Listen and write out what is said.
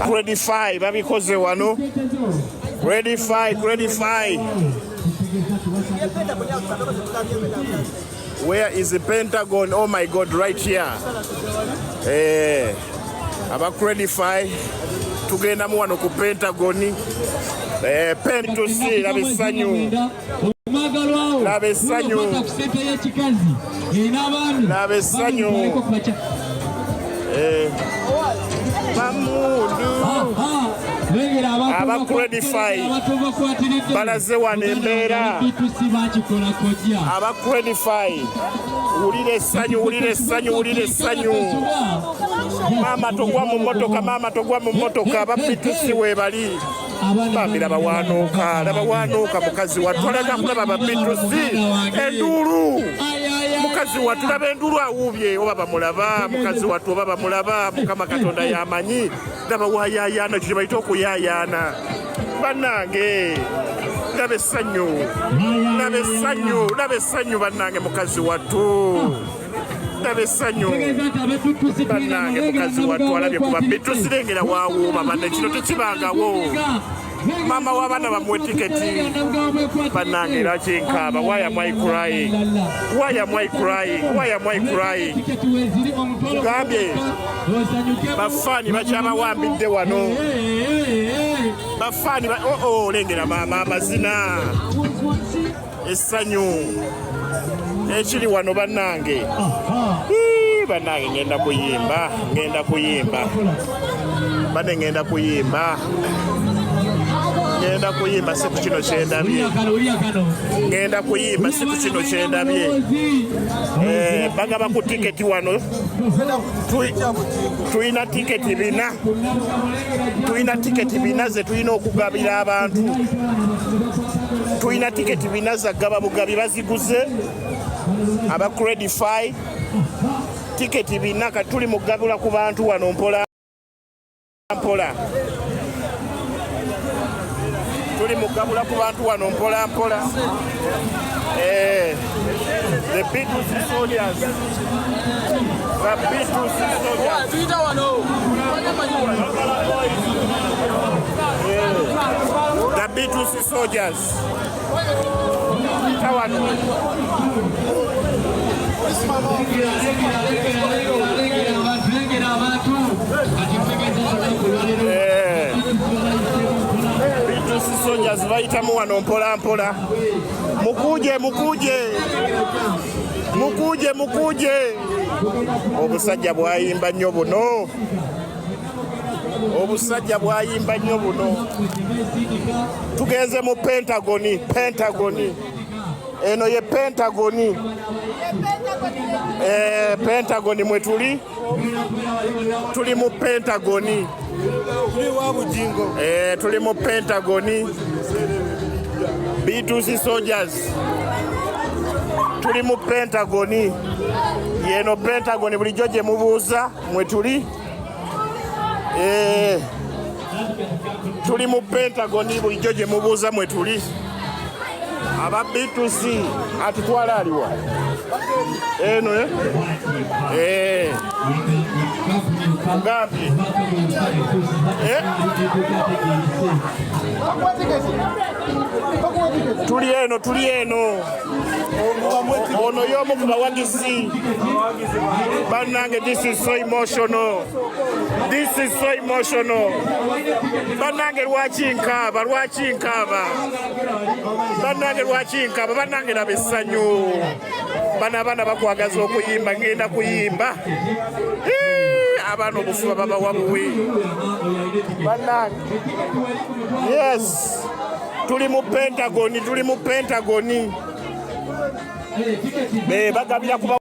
Credify babikoze wano. Credify. Where is the Pentagon? Oh my God, right here. Aba Credify tugenda mu wano ku Pentagon. Pentusi labesanyu. Aba Credify balaze wano embeera. Aba Credify ulire essanyu. Mama togwa mu motoka aba Pitusi webali. Laba wanuuka mukazi wattu alaga kulaba aba Pitusi enduulu. Mukazi wattu laba enduulu awuubye oba bamulaba mukazi wattu oba bamulaba Mukama Katonda yamanyi. Laba wayayaana kye bayita okuyaayaana. Bannange laba essanyu bannange mukazi wattu. Laba essanyu bannange mukazi wattu alabye kuba Pitusi lengera waawuuma banne kino tekibangawo. Mama w'abaana bamuwe tiketi bannange era kyenkaaba. Why am I crying? Kugambye bafaani bakyabawambidde wano. Bafaani lengera maama amazina essanyu ekiri wano bannange. Bannange ngenda kuyimba si ku kino kyendabye. Bagaba ku tiketi wano. Tulina tiketi bina ze tulina okugabira abantu. Tulina tiketi bina za gaba bugabi baziguze aba Credify. Tiketi bina katuli mugabula ku bantu wano mpola. Tuli mugabula ku bantu wano mpola. The Pitusi soldiers. The Pitusi soldiers. Pitusi soldiers bayitamu wano mpola. Mukuje. Obusajja bwayimba nnyo buno. Tugenze mu Pentagon. Eno ye Pentagon. Pentagon mwe tuli mu Pentagon. Tuli mu Pentagon. Pitusi soldiers tuli mu Pentagon. Yeno Pentagon bulijjo gye mubuuza mwe tuli. Tuli mu Pentagon bulijjo gye mubuuza mwe tuli. Aba Pitusi atutwala aliwa eno Mugambi tuli eno ono y'omu ku bawagizi bannange. This is so emotional bannange. Lwaki nkaaba bannange laba essanyu. Bano abaana bakwagaza okuyimba. Ngenda kuyimba. Abaana obufuba babawa buwe bannange. Yes, tuli mu Pentagon. Bagabira kuba